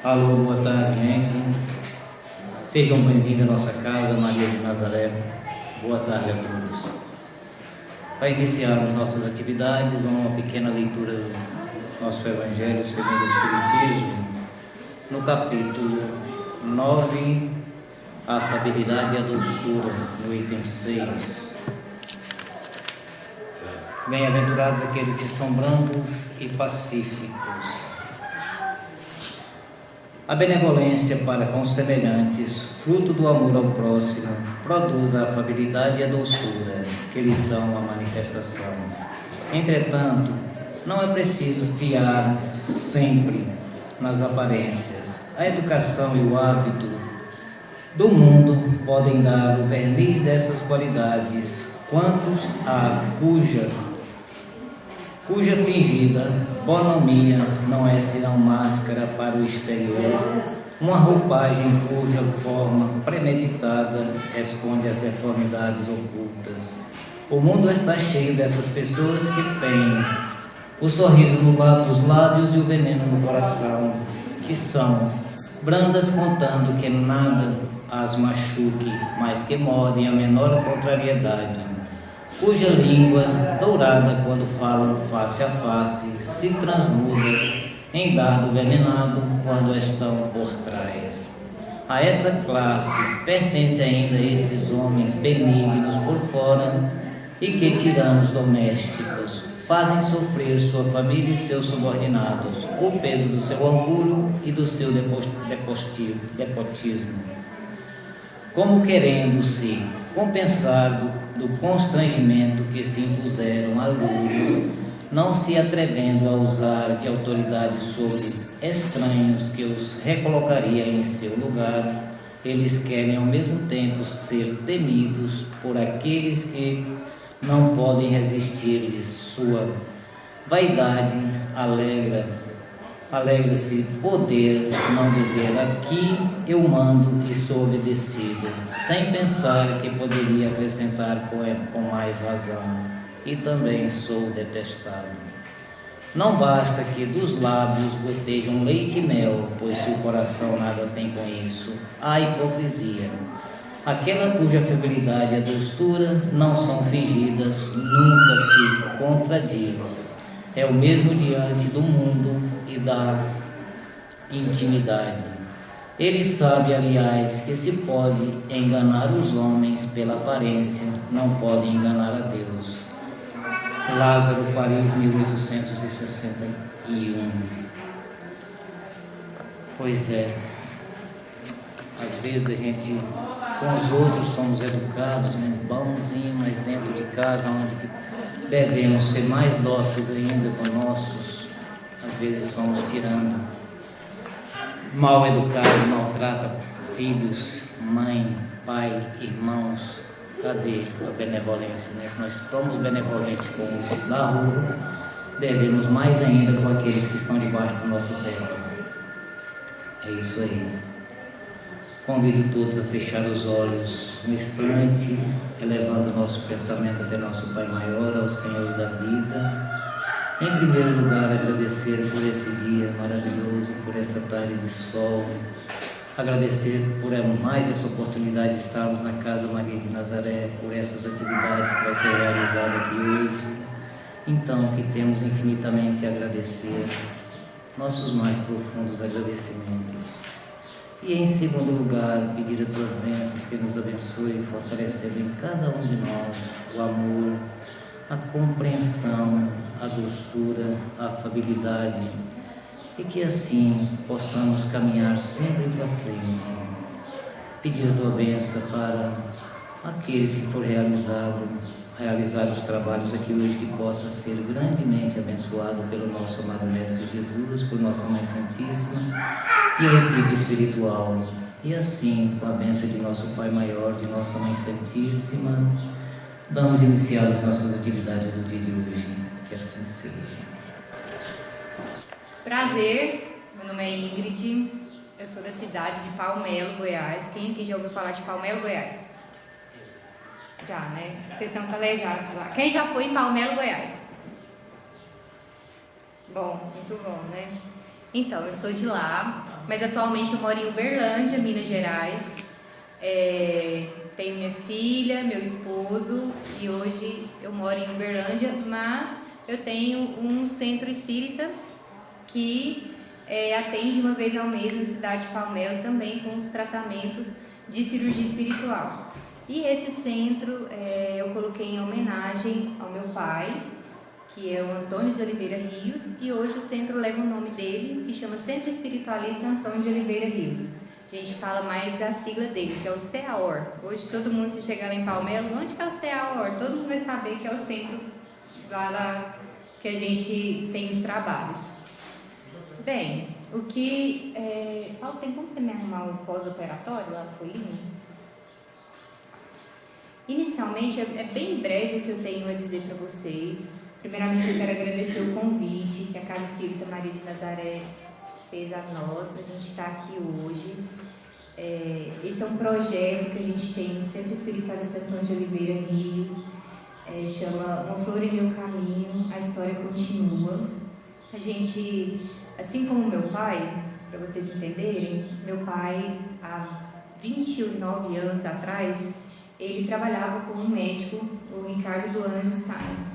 Alô, boa tarde, gente. Sejam bem-vindos à nossa casa, Maria de Nazaré. Boa tarde a todos. Para iniciarmos nossas atividades, uma pequena leitura do nosso Evangelho segundo o Espiritismo, no capítulo 9, a afabilidade e a doçura, no item 6. Bem-aventurados aqueles que são brandos e pacíficos. A benevolência para com os semelhantes, fruto do amor ao próximo, produz a afabilidade e a doçura, que lhes são a manifestação. Entretanto, não é preciso fiar sempre nas aparências. A educação e o hábito do mundo podem dar o verniz dessas qualidades, quantos há cuja fingida bonomia não é senão máscara para o exterior, uma roupagem cuja forma premeditada esconde as deformidades ocultas. O mundo está cheio dessas pessoas que têm o sorriso no lado dos lábios e o veneno no coração, que são brandas contando que nada as machuque, mas que mordem a menor contrariedade, cuja língua, dourada quando falam face a face, se transmuda em dardo venenado quando estão por trás. A essa classe pertence ainda esses homens benignos por fora e que, tiranos domésticos, fazem sofrer sua família e seus subordinados o peso do seu orgulho e do seu despotismo, como querendo-se compensar do constrangimento que se impuseram a luz, não se atrevendo a usar de autoridade sobre estranhos que os recolocaria em seu lugar, eles querem ao mesmo tempo ser temidos por aqueles que não podem resistir-lhes. Sua vaidade alegra-se poder não dizer: aqui eu mando e sou obedecido, sem pensar que poderia acrescentar com mais razão: e também sou detestado. Não basta que dos lábios gotejam leite e mel, pois se o coração nada tem com isso, há hipocrisia. Aquela cuja afabilidade e a doçura não são fingidas, nunca se contradiz. É o mesmo diante do mundo e da intimidade. Ele sabe, aliás, que se pode enganar os homens pela aparência, não pode enganar a Deus. Lázaro, Paris, 1861. Pois é, às vezes a gente, com os outros somos educados, né, bonzinho, mas dentro de casa, onde devemos ser mais dóceis ainda com nossos, às vezes somos tirando. Mal educado, maltrata filhos, mãe, pai, irmãos. Cadê a benevolência, né? Se nós somos benevolentes com os da rua, devemos mais ainda com aqueles que estão debaixo do nosso teto. É isso aí. Convido todos a fechar os olhos um instante, elevando nosso pensamento até nosso Pai Maior, ao Senhor da vida. Em primeiro lugar, agradecer por esse dia maravilhoso, por essa tarde de sol, agradecer por mais essa oportunidade de estarmos na Casa Maria de Nazaré, por essas atividades que vai ser realizada aqui hoje. Então, que temos infinitamente a agradecer, nossos mais profundos agradecimentos. E em segundo lugar, pedir a tuas bênçãos que nos abençoe, fortalecendo em cada um de nós o amor, a compreensão, a doçura, a afabilidade, e que assim possamos caminhar sempre para frente. Pedir a tua bênção para aqueles que for realizar os trabalhos aqui hoje, que possa ser grandemente abençoado pelo nosso amado Mestre Jesus, por nossa Mãe Santíssima e a equipe espiritual. E assim, com a bênção de nosso Pai Maior, de nossa Mãe Santíssima, damos iniciar as nossas atividades do dia de hoje. Que assim seja. Prazer, meu nome é Ingrid, eu sou da cidade de Palmelo, Goiás. Quem aqui já ouviu falar de Palmelo, Goiás? Já, né? Vocês estão calejados lá. Quem já foi em Palmelo, Goiás? Bom, muito bom, né? Então, eu sou de lá, mas atualmente eu moro em Uberlândia, Minas Gerais. Tenho minha filha, meu esposo e hoje eu moro em Uberlândia, mas eu tenho um centro espírita que atende uma vez ao mês na cidade de Palmelo também com os tratamentos de cirurgia espiritual. E esse centro eu coloquei em homenagem ao meu pai, que é o Antônio de Oliveira Rios, e hoje o centro leva o nome dele, que chama Centro Espiritualista Antônio de Oliveira Rios. A gente fala mais a sigla dele, que é o CEAOR. Hoje todo mundo, se chegar lá em Palmelo, onde que é o CEAOR? Todo mundo vai saber que é o centro lá que a gente tem os trabalhos. Bem, o que... Paulo, tem como você me arrumar o pós-operatório lá, folhinha? Inicialmente, é bem breve o que eu tenho a dizer para vocês. Primeiramente, eu quero agradecer o convite que a Casa Espírita Maria de Nazaré fez a nós, para a gente estar aqui hoje. Esse é um projeto que a gente tem no Centro Espiritualista Antônio de Oliveira Rios, chama Uma Flor em Meu Caminho, a história continua. A gente, assim como meu pai, para vocês entenderem, meu pai, há 29 anos atrás, ele trabalhava com um médico, o Ricardo Duanes-Stein.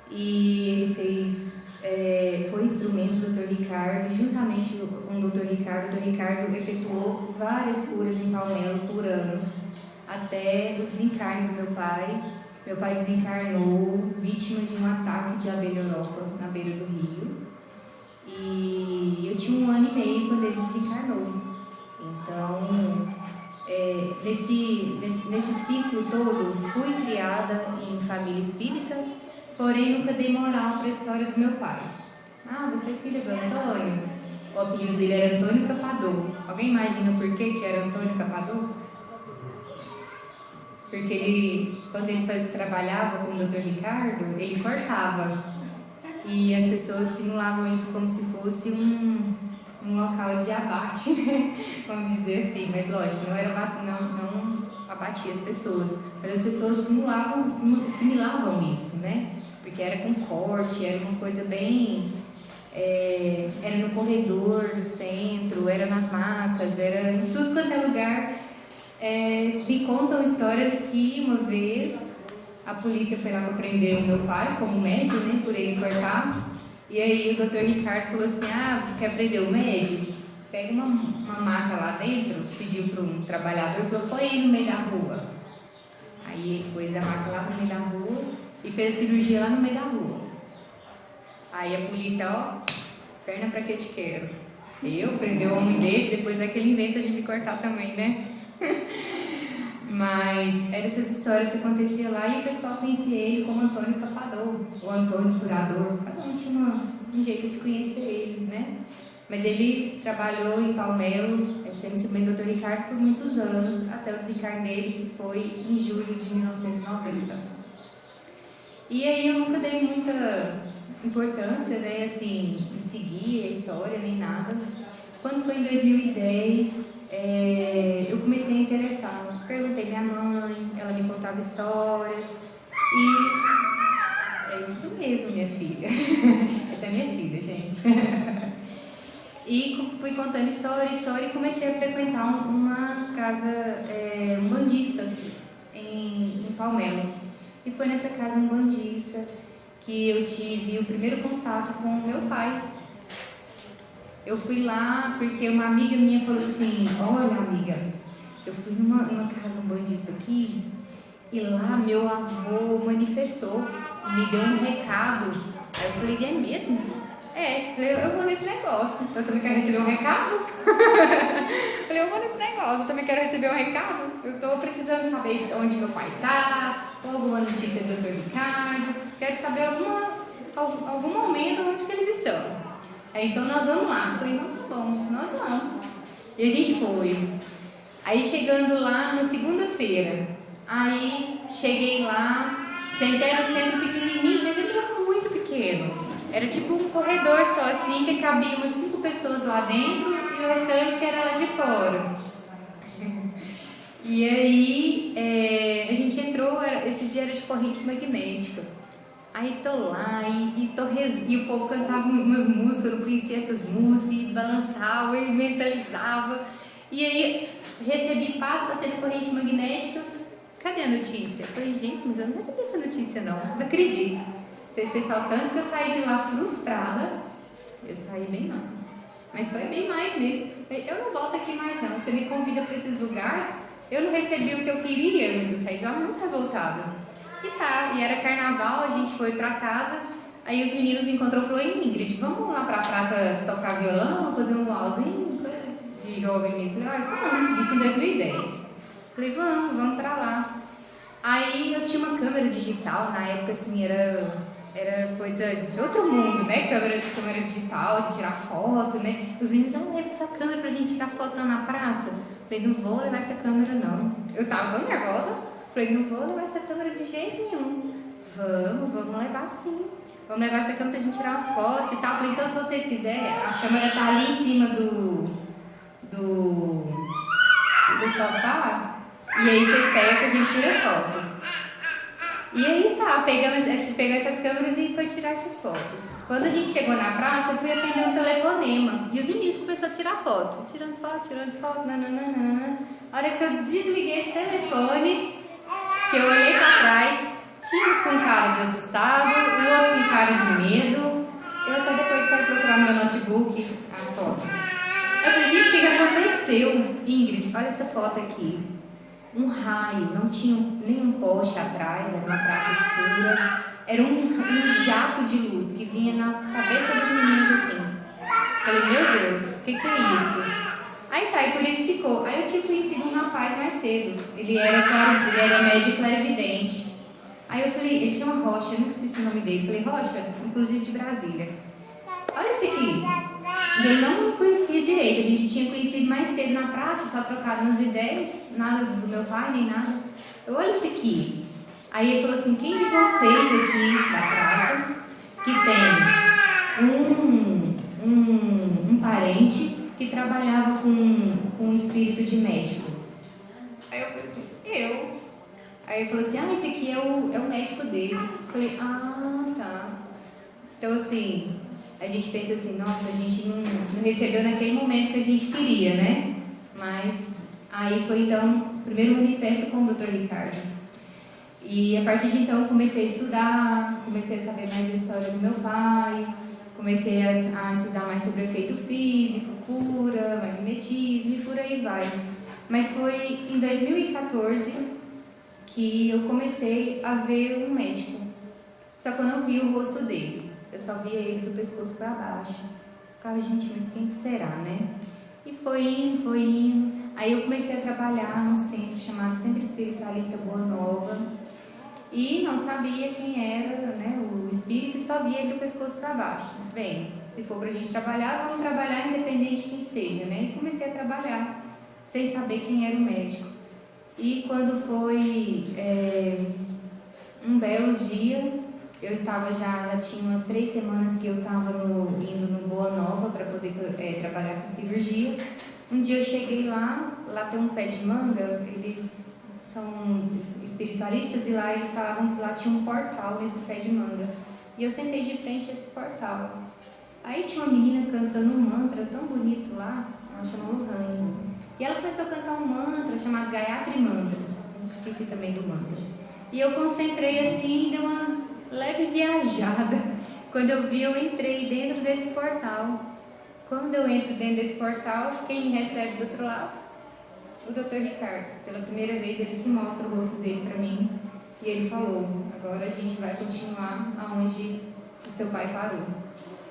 E ele foi instrumento do Dr. Ricardo, juntamente com o Dr. Ricardo. O Dr. Ricardo efetuou várias curas em Palmelo por anos, até o desencarne do meu pai. Meu pai desencarnou vítima de um ataque de abelha Europa na beira do rio. E eu tinha 1 ano e meio quando ele desencarnou. Então, nesse ciclo todo, fui criada em família espírita, porém nunca dei moral para a história do meu pai. Ah, você é filha do Antônio? O apelido dele era Antônio Capador. Alguém imagina por que era Antônio Capador? Porque quando ele trabalhava com o Dr. Ricardo, ele cortava. E as pessoas simulavam isso como se fosse um local de abate, né? Vamos dizer assim. Mas lógico, não abatia as pessoas. Mas as pessoas assimilavam isso, né? Porque era com corte, era uma coisa bem... era no corredor do centro, era nas macas, era em tudo quanto é lugar. Me contam histórias que uma vez a polícia foi lá para prender o meu pai como médico, né, por ele cortar. E aí o Dr. Ricardo falou assim: quer prender o médico? Pega uma maca lá dentro, pediu para um trabalhador e falou: põe aí no meio da rua. Aí ele pôs a maca lá no meio da rua e fez a cirurgia lá no meio da rua. Aí a polícia, perna pra que te quero? Eu prender um homem desse, depois é que ele inventa de me cortar também, né? Mas eram essas histórias que aconteciam lá e o pessoal conhecia ele como Antônio Capador, ou Antônio Curador. Cada um tinha um jeito de conhecer ele, né? Mas ele trabalhou em Palmelo, sendo instrumento do Dr. Ricardo por muitos anos, até o desencarne dele, que foi em julho de 1990. E aí eu nunca dei muita importância, né, assim, em seguir a história, nem nada. Quando foi em 2010, eu comecei a interessar. Perguntei minha mãe, ela me contava histórias. E é isso mesmo, minha filha. Essa é minha filha, gente. E fui contando história e comecei a frequentar uma casa umbandista em Palmelo. E foi nessa casa umbandista que eu tive o primeiro contato com o meu pai. Eu fui lá porque uma amiga minha falou assim: olha, amiga, eu fui numa casa umbandista aqui e lá meu avô manifestou, me deu um recado. Aí eu falei: é mesmo? Eu vou nesse negócio. Eu também quero receber um recado? Falei: eu vou nesse negócio, eu também quero receber um recado. Eu tô precisando saber onde meu pai tá, ou alguma notícia do Dr. Ricardo. Quero saber algum momento onde que eles estão. Então nós vamos lá. Eu falei: não, tá bom, nós vamos. E a gente foi. Aí chegando lá na segunda-feira, aí cheguei lá, sentei no centro pequenininho, mas ele era muito pequeno. Era tipo um corredor só assim, que cabia umas 5 pessoas lá dentro e o restante era lá de fora. E aí a gente entrou, esse dia era de corrente magnética. Aí tô lá e o povo cantava umas músicas, eu não conhecia essas músicas, e balançava e mentalizava. E aí recebi paz, passei na corrente magnética. Cadê a notícia? Eu falei, gente, mas eu não recebi essa notícia não acredito. Vocês pensam tanto que eu saí de lá frustrada, eu saí bem mais. Mas foi bem mais mesmo. Eu não volto aqui mais não. Você me convida para esses lugares, eu não recebi o que eu queria, mas eu saí já muito revoltada. E era carnaval, a gente foi pra casa, aí os meninos me encontrou e falaram, Ingrid, vamos lá pra praça tocar violão, fazer um luauzinho, de jovem mesmo. Eu falei, vamos, isso em 2010. Falei, vamos pra lá. Aí eu tinha uma câmera digital, na época assim, era coisa de outro mundo, né? Câmera digital, de tirar foto, né? Os meninos, leva essa câmera pra gente tirar foto lá na praça. Falei, não vou levar essa câmera não. Eu tava tão nervosa. Falei, não vou levar essa câmera de jeito nenhum. Vamos levar sim. Vamos levar essa câmera pra gente tirar umas fotos e tal. Falei, então se vocês quiserem, a câmera tá ali em cima do sofá. E aí vocês pegam que a gente tira foto. E aí pegou essas câmeras e foi tirar essas fotos. Quando a gente chegou na praça, eu fui atender um telefonema. E os meninos começaram a tirar foto. Tirando foto, nananana. A hora que eu desliguei esse telefone, que eu olhei pra trás, tinha uns com cara de assustado, o outro com cara de medo. Eu até depois quero procurar no meu notebook a foto. Eu falei, gente, o que aconteceu? Ingrid, olha essa foto aqui. Um raio, não tinha nenhum poste atrás, era uma praça escura. Era um jato de luz que vinha na cabeça dos meninos assim. Falei, meu Deus, o que é isso? Aí e por isso ficou. Aí eu tinha conhecido um rapaz mais cedo. Ele era médico clarividente. Aí eu falei, ele chama Rocha, eu nunca esqueci o nome dele. Falei, Rocha, inclusive de Brasília. Olha esse aqui. Eu não conhecia direito, a gente tinha conhecido mais cedo na praça, só trocado nas ideias, nada do meu pai, nem nada. Olha isso aqui. Aí ele falou assim, quem de vocês aqui da praça que tem um parente que trabalhava com um espírito de médico? Aí eu falei assim, eu. Aí ele falou assim, esse aqui é o médico dele. Eu falei, tá. Então assim, a gente pensa assim, nossa, a gente não recebeu naquele momento que a gente queria, né? Mas aí foi então o primeiro manifesto com o Dr. Ricardo. E a partir de então eu comecei a estudar, comecei a saber mais da história do meu pai, comecei a estudar mais sobre efeito físico, cura, magnetismo e por aí vai. Mas foi em 2014 que eu comecei a ver um médico. Só que eu não vi o rosto dele. Eu só via ele do pescoço para baixo. Ficava, gente, mas quem que será, né? E foi indo. Aí eu comecei a trabalhar num centro chamado Centro Espiritualista Boa Nova. E não sabia quem era, né, o espírito, e só via ele do pescoço para baixo. Bem, se for pra gente trabalhar, vamos trabalhar independente de quem seja, né? E comecei a trabalhar, sem saber quem era o médico. E quando foi um belo dia, eu estava já tinha umas 3 semanas que eu estava indo no Boa Nova para poder trabalhar com cirurgia. Um dia eu cheguei lá tem um pé de manga, eles são espiritualistas e lá eles falavam que lá tinha um portal nesse pé de manga. E eu sentei de frente a esse portal. Aí tinha uma menina cantando um mantra tão bonito lá, ela chama Lohane. E ela começou a cantar um mantra chamado Gayatri Mantra. Eu esqueci também do mantra. E eu concentrei assim e dei uma leve viajada. Quando eu vi, eu entrei dentro desse portal. Quando eu entro dentro desse portal, quem me recebe do outro lado? O Dr. Ricardo. Pela primeira vez ele se mostra o rosto dele para mim e ele falou, agora a gente vai continuar aonde o seu pai parou.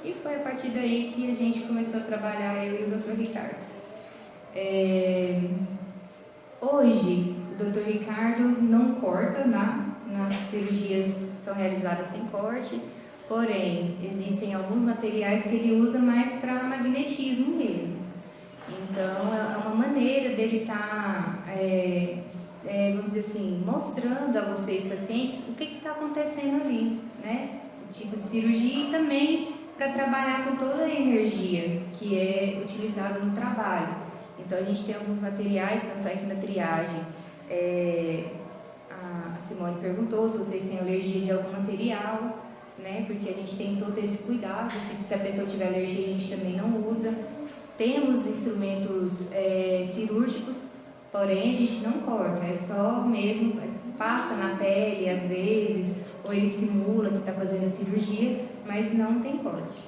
E foi a partir daí que a gente começou a trabalhar, eu e o Dr. Ricardo. Hoje, o Dr. Ricardo não corta, nas cirurgias são realizadas sem corte, porém, existem alguns materiais que ele usa mais para magnetismo mesmo. Então, é uma maneira dele estar, vamos dizer assim, mostrando a vocês, pacientes, o que está acontecendo ali, né? O tipo de cirurgia e também para trabalhar com toda a energia que é utilizada no trabalho. Então, a gente tem alguns materiais, tanto é que na triagem, a Simone perguntou se vocês têm alergia de algum material. né? Porque a gente tem todo esse cuidado, se a pessoa tiver alergia a gente também não usa. Temos instrumentos cirúrgicos, porém a gente não corta, é só mesmo, passa na pele às vezes, ou ele simula que está fazendo a cirurgia, mas não tem corte.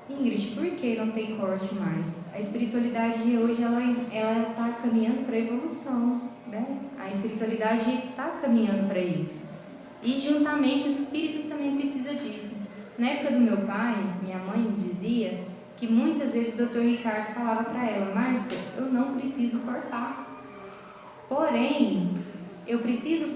Ingrid, por que não tem corte mais? A espiritualidade hoje ela está caminhando para a evolução, né? A espiritualidade está caminhando para isso. E juntamente os espíritos também precisam disso. Na época do meu pai, minha mãe me dizia que muitas vezes o Dr. Ricardo falava para ela: Márcia, eu não preciso cortar. Porém, eu preciso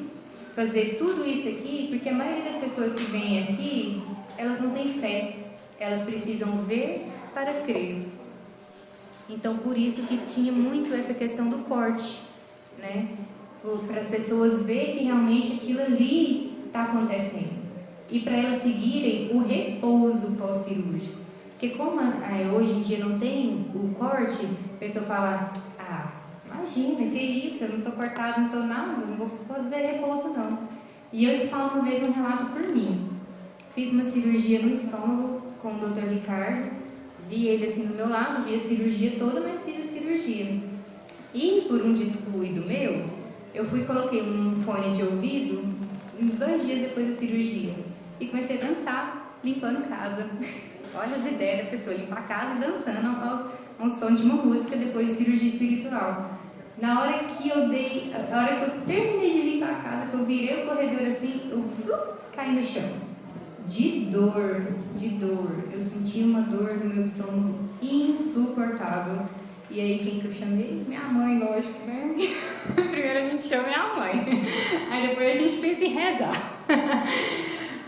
fazer tudo isso aqui porque a maioria das pessoas que vêm aqui, elas não têm fé. Elas precisam ver para crer. Então, por isso que tinha muito essa questão do corte, né? Para as pessoas verem que realmente aquilo ali está acontecendo. E para elas seguirem o repouso pós-cirúrgico. Porque como hoje em dia não tem o corte, a pessoa fala: ah, imagina, que isso, eu não estou cortado, não estou nada, não vou fazer repouso não. E eu te falo uma vez um relato por mim. Fiz uma cirurgia no estômago com o Dr. Ricardo, vi ele assim do meu lado, vi a cirurgia toda, mas fiz a cirurgia. E por um descuido meu, eu fui e coloquei um fone de ouvido uns 2 dias depois da cirurgia e comecei a dançar, limpando casa. Olha as ideias da pessoa, limpar a casa e dançando ao som de uma música depois de cirurgia espiritual. Na hora que eu terminei de limpar a casa, que eu virei o corredor assim, eu caí no chão. De dor, eu senti uma dor no meu estômago insuportável. E aí quem que eu chamei? Minha mãe, lógico, né? Primeiro a gente chama minha mãe, aí depois a gente pensa em rezar.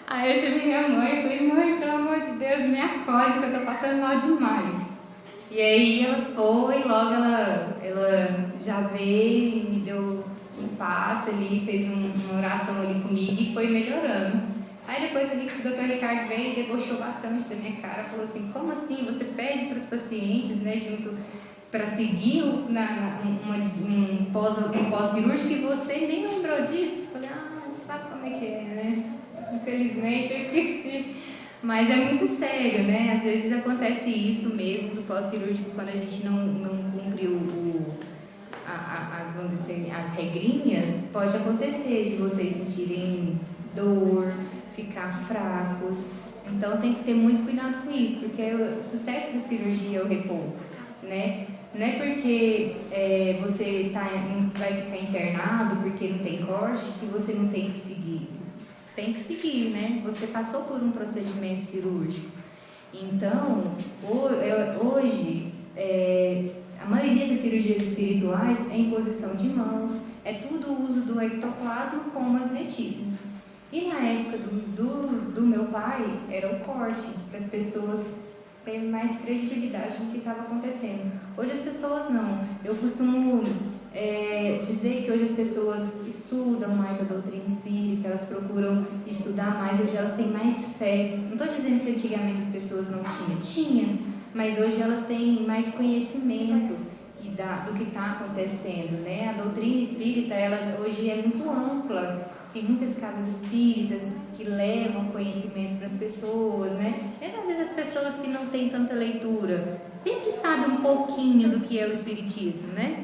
Aí eu chamei minha mãe e falei: mãe, pelo amor de Deus, me acorde que eu tô passando mal demais. E aí ela foi, logo ela já veio, me deu um passe ali, fez uma oração ali comigo e foi melhorando. Aí depois ali o Dr. Ricardo veio e debochou bastante da minha cara, falou assim: como assim? Você pede para os pacientes, né, junto para seguir um pós-cirúrgico e você nem lembrou disso? Eu falei: você sabe como é que é, né? Infelizmente eu esqueci. Mas é muito sério, né? Às vezes acontece isso mesmo do pós-cirúrgico quando a gente não cumpriu vamos dizer, as regrinhas. Pode acontecer de vocês sentirem dor, ficar fracos. Então tem que ter muito cuidado com isso, porque o sucesso da cirurgia é o repouso, né? Não é porque você vai ficar internado porque não tem corte que você não tem que seguir. Você tem que seguir, né? Você passou por um procedimento cirúrgico. Então, hoje, a maioria das cirurgias espirituais é imposição de mãos, é tudo o uso do ectoplasma com magnetismo. E na época do meu pai, era o corte, para as pessoas terem mais credibilidade no que estava acontecendo. Hoje as pessoas não. Eu costumo dizer que hoje as pessoas estudam mais a doutrina espírita, elas procuram estudar mais, hoje elas têm mais fé. Não estou dizendo que antigamente as pessoas não tinham, mas hoje elas têm mais conhecimento do que está acontecendo, né? A doutrina espírita, ela hoje é muito ampla. Tem muitas casas espíritas que levam conhecimento para as pessoas, né? Às vezes as pessoas que não têm tanta leitura sempre sabem um pouquinho do que é o espiritismo, né?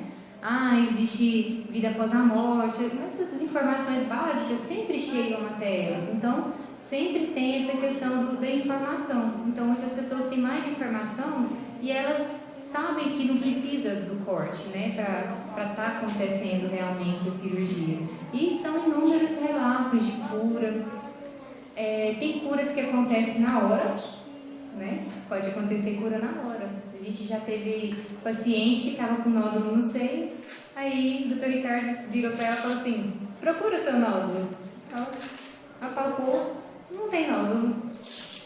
Existe vida após a morte. Essas informações básicas sempre chegam até elas. Então, sempre tem essa questão da informação. Então, hoje as pessoas têm mais informação e elas sabem que não precisa do corte, né, para estar acontecendo realmente a cirurgia. E são inúmeros relatos de cura. Tem curas que acontecem na hora, né? Pode acontecer cura na hora. A gente já teve paciente que estava com nódulo no seio, aí o Dr. Ricardo virou para ela e falou assim: procura seu nódulo. Ela apalpou, não tem nódulo.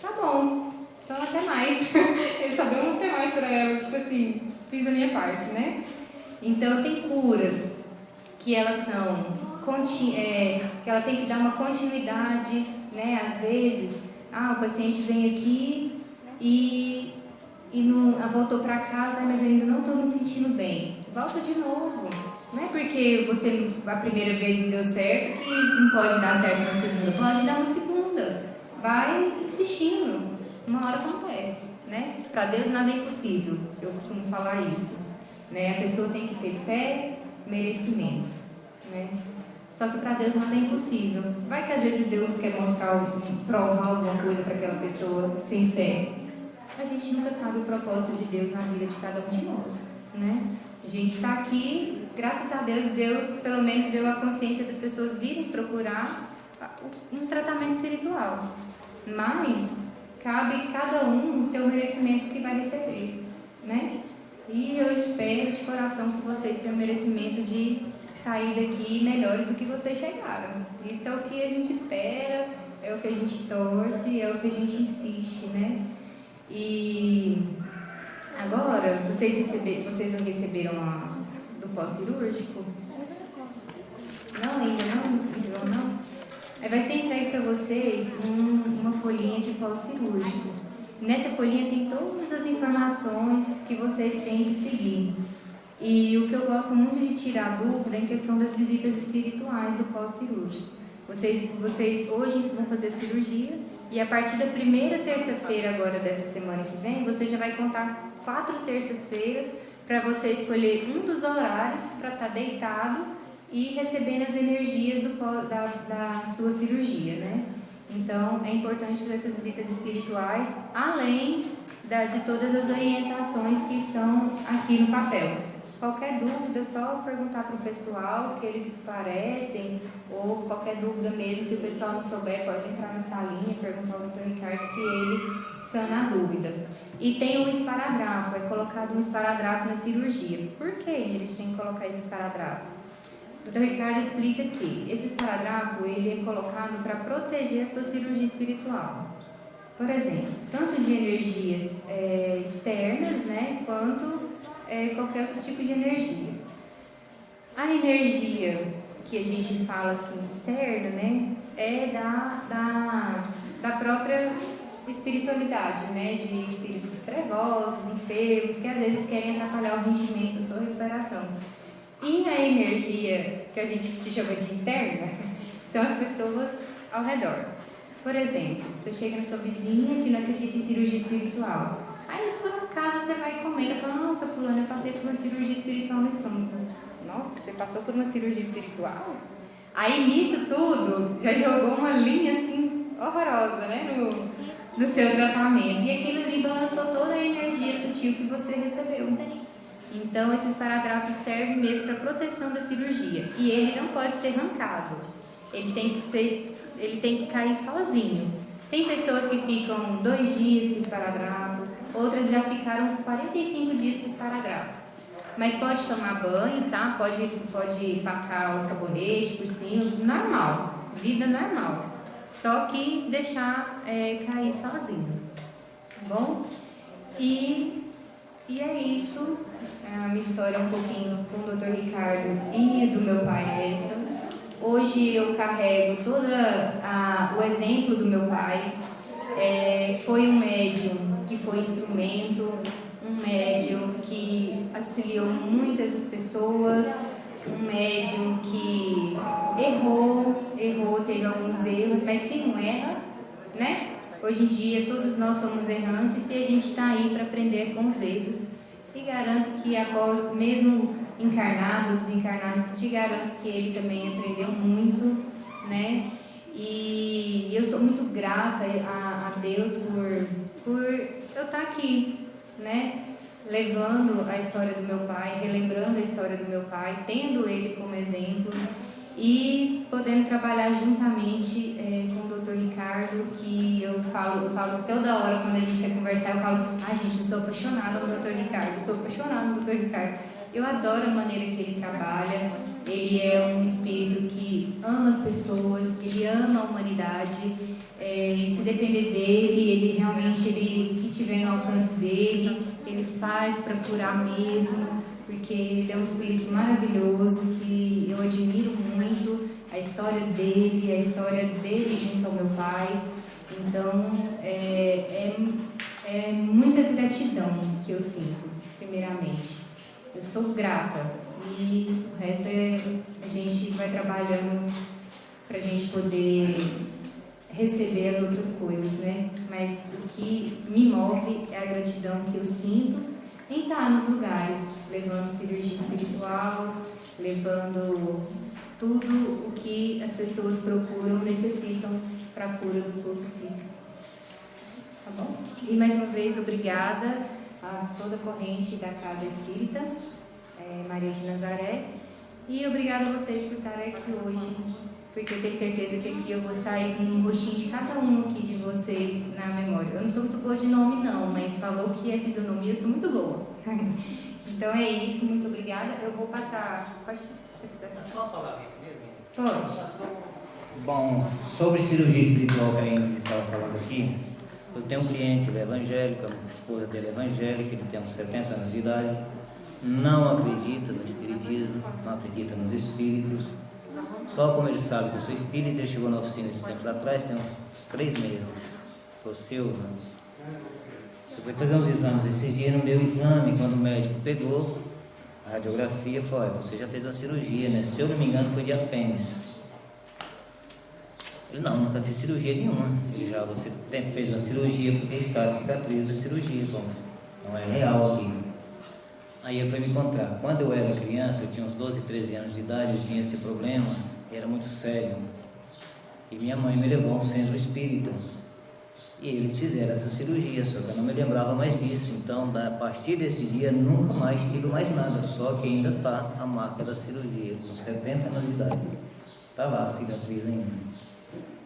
Tá bom. Então até mais. Ele só deu um até mais pra ela, tipo assim, fiz a minha parte, né? Então tem curas que elas são, que ela tem que dar uma continuidade, né? Às vezes, o paciente vem aqui e não voltou pra casa, mas eu ainda não estou me sentindo bem. Volta de novo. Não é porque a primeira vez não deu certo que não pode dar certo na segunda, pode dar uma segunda. vai insistindo, uma hora acontece, né? Para Deus nada é impossível, eu costumo falar isso, né? A pessoa tem que ter fé, merecimento, né? Só que para Deus nada é impossível. Vai que às vezes Deus quer provar alguma coisa para aquela pessoa sem fé. A gente nunca sabe o propósito de Deus na vida de cada um de nós, né? A gente está aqui, graças a Deus, Deus pelo menos deu a consciência das pessoas virem procurar um tratamento espiritual. Mas cabe cada um ter o merecimento que vai receber, né? E eu espero de coração que vocês tenham o merecimento de sair daqui melhores do que vocês chegaram. Isso é o que a gente espera, é o que a gente torce, é o que a gente insiste, né? E agora, vocês não receberam do pós-cirúrgico? Não, ainda não? Aí vai ser entregue para vocês uma folhinha de pós-cirúrgico. Nessa folhinha tem todas as informações que vocês têm que seguir. E o que eu gosto muito de tirar dúvida é em questão das visitas espirituais do pós-cirúrgico. Vocês hoje vão fazer cirurgia e a partir da primeira terça-feira agora dessa semana que vem, você já vai contar 4 terças-feiras para você escolher um dos horários para estar deitado e recebendo as energias da sua cirurgia, né? Então, é importante fazer essas visitas espirituais, além de todas as orientações que estão aqui no papel. Qualquer dúvida, é só perguntar para o pessoal, que eles esclarecem, ou qualquer dúvida mesmo, se o pessoal não souber, pode entrar na salinha, perguntar ao Dr. Ricardo, que ele sana a dúvida. E tem um esparadrapo, é colocado um esparadrapo na cirurgia. Por que eles têm que colocar esse esparadrapo? O Dr. Ricardo explica que esse esparadrapo ele é colocado para proteger a sua cirurgia espiritual. Por exemplo, tanto de energias externas, né, quanto qualquer outro tipo de energia. A energia que a gente fala assim externa, né, é da própria espiritualidade, né, de espíritos trevosos, enfermos, que às vezes querem atrapalhar o rendimento da sua recuperação. E a energia que a gente chama de interna são as pessoas ao redor. Por exemplo, você chega na sua vizinha que não acredita em cirurgia espiritual. Aí, por acaso, você vai e comenta e fala: nossa, fulano, eu passei por uma cirurgia espiritual no estômago. Nossa, você passou por uma cirurgia espiritual? Aí, nisso tudo, já jogou uma linha, assim, horrorosa, né, no seu tratamento. E aquilo ali balançou toda a energia sutil que você recebeu. Então, esses esparadrapos servem mesmo para proteção da cirurgia. E ele não pode ser arrancado. Ele tem que cair sozinho. Tem pessoas que ficam 2 dias com esparadrapo, outras já ficaram 45 dias com esparadrapo. Mas pode tomar banho, tá? Pode passar o sabonete por cima, normal, vida normal. Só que deixar cair sozinho, tá bom? E é isso. A minha história é um pouquinho com o Dr. Ricardo e do meu pai essa. Hoje eu carrego todo o exemplo do meu pai. Foi um médium que foi instrumento, um médium que auxiliou muitas pessoas, um médium que errou, teve alguns erros, mas quem não erra, né? Hoje em dia todos nós somos errantes e a gente está aí para aprender com os erros. E garanto que após, mesmo encarnado ou desencarnado, te garanto que ele também aprendeu muito, né? E eu sou muito grata a Deus por eu estar aqui, né? Levando a história do meu pai, relembrando a história do meu pai, tendo ele como exemplo e podendo trabalhar juntamente com o Dr. Ricardo, que eu falo toda hora quando a gente vai conversar, eu falo: gente, eu sou apaixonada no Dr. Ricardo, eu adoro a maneira que ele trabalha. Ele é um espírito que ama as pessoas, ele ama a humanidade. Se depender dele, ele realmente, que tiver no alcance dele, ele faz para curar mesmo, porque ele é um espírito maravilhoso que eu admiro muito, a história dele junto ao meu pai. Então, é muita gratidão que eu sinto, primeiramente. Eu sou grata e o resto a gente vai trabalhando para a gente poder receber as outras coisas, né? Mas o que me move é a gratidão que eu sinto em estar nos lugares, levando cirurgia espiritual, levando tudo o que as pessoas procuram, necessitam para a cura do corpo físico. Tá bom? E mais uma vez, obrigada a toda a corrente da Casa Espírita, Maria de Nazaré, e obrigada a vocês por estarem aqui hoje, porque eu tenho certeza que aqui eu vou sair com um rostinho de cada um aqui de vocês na memória. Eu não sou muito boa de nome não, mas falou que é fisionomia, eu sou muito boa. Então é isso, muito obrigada. Eu vou passar... Pode passar. Só a palavra mesmo? Pode. Bom, sobre cirurgia espiritual que a gente estava falando aqui, eu tenho um cliente, ele é evangélico, a esposa dele é evangélica, ele tem uns 70 anos de idade, não acredita no espiritismo, não acredita nos espíritos. Só como ele sabe que eu sou espírita, ele chegou na oficina esses tempos atrás, tem uns 3 meses. Foi seu, né? Eu fui fazer uns exames esses dias. No meu exame, quando o médico pegou a radiografia, falou: olha, você já fez uma cirurgia, né? Se eu não me engano, foi de apêndice. Ele: não, nunca fiz cirurgia nenhuma. Ele: já você fez uma cirurgia porque está a cicatriz da cirurgia, bom, não é real aqui. Aí ele foi me encontrar. Quando eu era criança, eu tinha uns 12, 13 anos de idade, eu tinha esse problema, e era muito sério. E minha mãe me levou a um centro espírita. E eles fizeram essa cirurgia, só que eu não me lembrava mais disso. Então, a partir desse dia, nunca mais tive mais nada, só que ainda está a marca da cirurgia, com 70 anos de idade. Está lá a cicatriz ainda.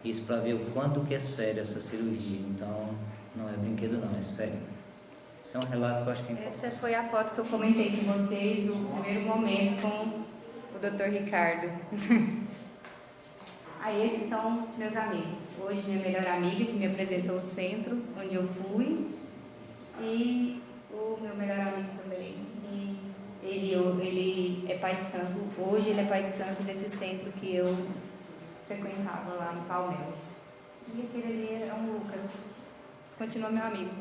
Isso para ver o quanto que é sério essa cirurgia. Então, não é brinquedo não, é sério. Esse é um relato que eu acho que é importante. Essa foi a foto que eu comentei com vocês no primeiro momento com o Dr. Ricardo. Aí esses são meus amigos. Hoje minha melhor amiga que me apresentou o centro onde eu fui, e o meu melhor amigo também. E ele é pai de santo. Hoje ele é pai de santo desse centro que eu frequentava lá em Palmelo. E aquele ali é um Lucas. Continua meu amigo.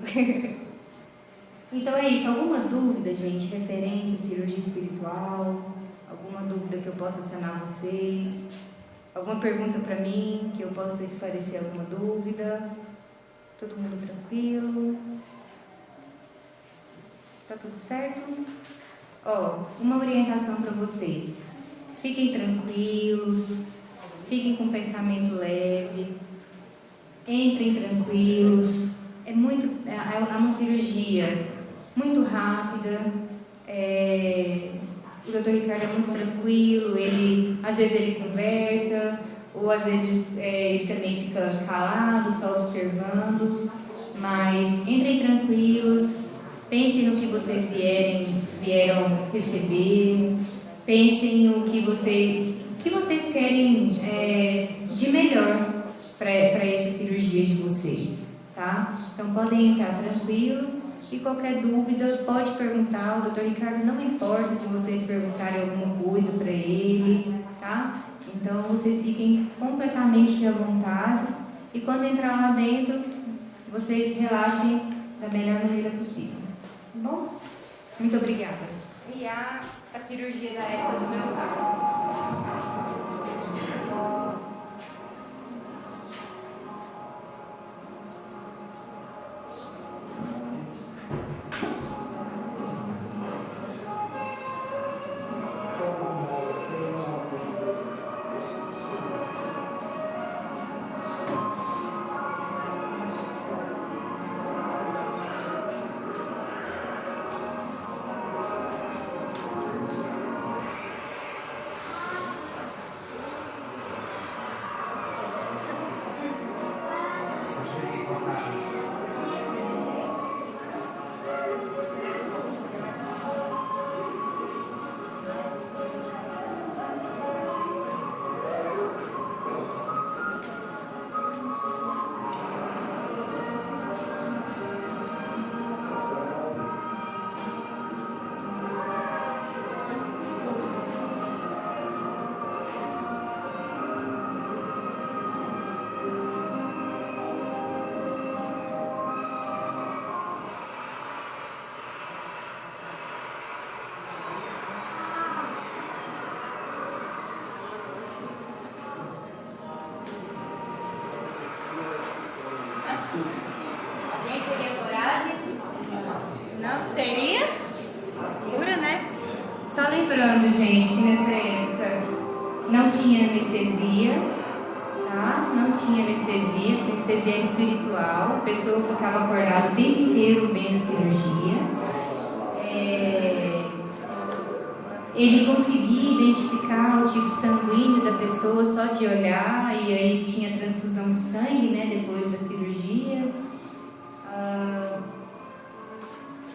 Então é isso. Alguma dúvida, gente, referente à cirurgia espiritual? Alguma dúvida que eu possa sanar vocês? Alguma pergunta para mim que eu possa esclarecer alguma dúvida? Todo mundo tranquilo? Tá tudo certo? Ó, uma orientação para vocês. Fiquem tranquilos, fiquem com pensamento leve, entrem tranquilos. É uma cirurgia muito rápida. O Dr. Ricardo é muito tranquilo, às vezes ele conversa, ou às vezes ele também fica calado, só observando. Mas entrem tranquilos, pensem no que vocês vieram receber, pensem no que vocês querem de melhor para essa cirurgia de vocês, tá? Então podem entrar tranquilos. E qualquer dúvida, pode perguntar. O Dr. Ricardo não importa se vocês perguntarem alguma coisa para ele, tá? Então, vocês fiquem completamente à vontade. E quando entrar lá dentro, vocês relaxem da melhor maneira possível. Tá bom? Muito obrigada. E a cirurgia da época do meu pai. Só lembrando, gente, que nessa época não tinha anestesia, tá? Não tinha anestesia, anestesia era espiritual, a pessoa ficava acordada o tempo inteiro vendo a cirurgia. Ele conseguia identificar o tipo sanguíneo da pessoa só de olhar, e aí tinha transfusão de sangue, né, depois da cirurgia.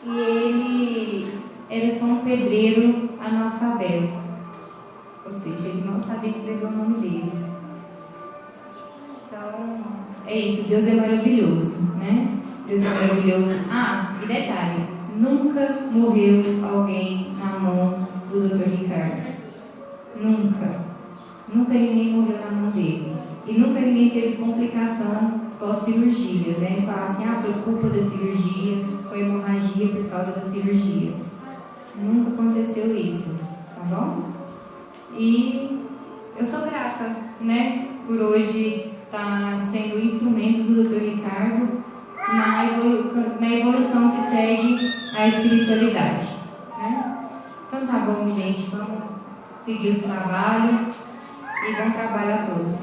E ele era só um pedreiro analfabeto, ou seja, ele não sabia escrever o nome dele. Então, é isso, Deus é maravilhoso, né? Deus é maravilhoso. E detalhe, nunca morreu alguém na mão do Dr. Ricardo. Nunca ninguém morreu na mão dele. E nunca ninguém teve complicação pós-cirurgia, né? Falar assim, foi culpa da cirurgia, foi hemorragia por causa da cirurgia. Nunca aconteceu isso, tá bom? E eu sou grata, né? Por hoje estar sendo instrumento do Dr. Ricardo na evolução que segue a espiritualidade, né? Então tá bom, gente, vamos seguir os trabalhos e bom trabalho a todos.